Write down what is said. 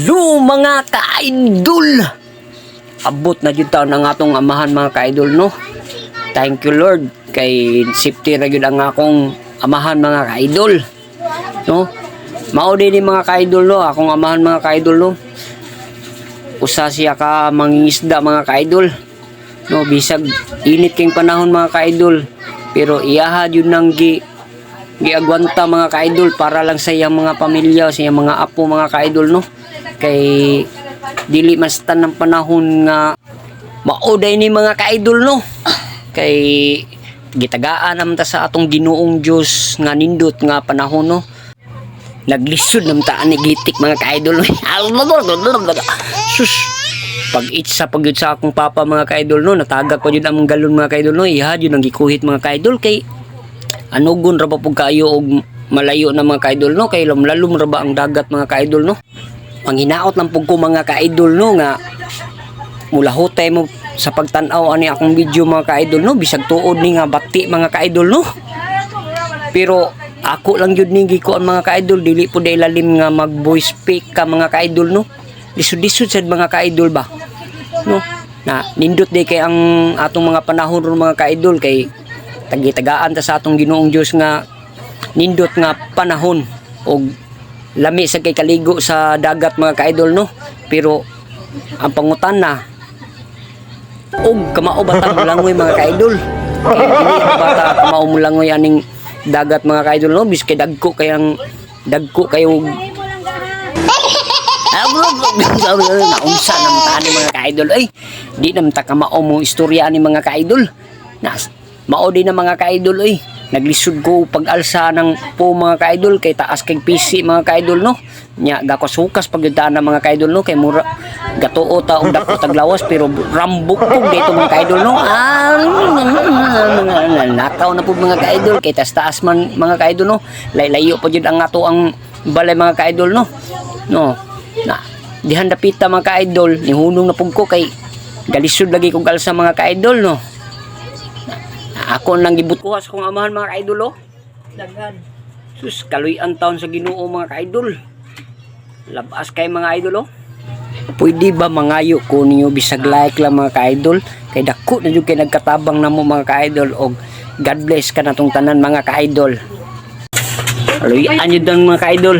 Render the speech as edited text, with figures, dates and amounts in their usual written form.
Hello mga ka-idol! Abot na dito ng atong amahan mga ka-idol, no? Thank you Lord kay safety ra gyud ang akong amahan mga ka-idol, no? Mao din ni mga ka-idol, no? Akong amahan mga ka-idol, no? Usa siya ka mangingisda mga ka-idol, no? Bisag init king panahon mga ka-idol, pero iyaha yun nang giagwanta mga ka-idol para lang sa iyang mga pamilya, sa iyang mga apo mga ka-idol, no? Kay dili man sa tanang panahon nga mauday ni mga ka-idol, no? Kay gitagaan naman ta sa atong Ginoong Dios nga nindot nga panahon, no? Naglisod naman ta ani gitik mga ka-idol, no? Sus, pag-itsa pagyud sa akong papa mga ka-idol, no? Natagak ko jud ang galon mga ka-idol, no? Iha jud ang gikuhit mga ka-idol kay anugon ra pa pug kayo og malayo na mga ka-idol, no? Kay lalum ra ba ang dagat mga ka-idol, no? Panghinaot lang pug ko mga ka-idol, no, nga mula hotay mo sa pagtan-aw ani akong video mga ka-idol, no, bisag tuod ni nga bati mga ka-idol, no. Pero ako lang jud ning gikuan mga ka-idol, dili po day lalim nga mag voice speak ka mga ka-idol, no. Lisod-lisod sad mga ka-idol ba, no, na nindot day kay ang atong mga panahon ron mga ka-idol, kay tagitagaan ta sa atong Ginoong Dios nga nindot nga panahon og lami sa kay kaligo sa dagat mga ka-idol, no. Pero ang pangutan na og kamao bata mulangoy mga ka-idol, kay dili bata kamao mulangoy aning dagat mga ka-idol, no. Biskay dagko kayang dagko kayo naunsa nam tani mga ka-idol, ay di nam ta kamao mo istorya ni mga ka-idol na mao din na mga ka-idol, ay naglisod ko pag-alsa ng po mga ka-idol kay taas kay PC mga ka-idol, no. Nya gakasukas pagyudaan na mga ka-idol, no, kay mura gatuo ta og dako taglawas pero rambok pug dito mga ka-idol, no. Nakaw na pug mga ka-idol kay taas man mga ka-idol, no. Layo pa jud ang ato ang balay mga ka-idol, no. No. Na dihan dapita mga ka-idol nihunong na pug ko kay galisod lagi kog alsa mga ka-idol, no. Ako lang gibutkuhas kong amahan mga ka-idol, oh. Daghan. Sus, kaluy-an taon sa Ginoo mga ka-idol. Labas kay mga idol, oh. Pwede ba mangayo ko ninyo bisag like lang mga ka-idol? Kay dako na jud kay nagkatabang namo mga ka-idol, og God bless ka natong tanan mga ka-idol. Kaluy-an jud mga ka-idol.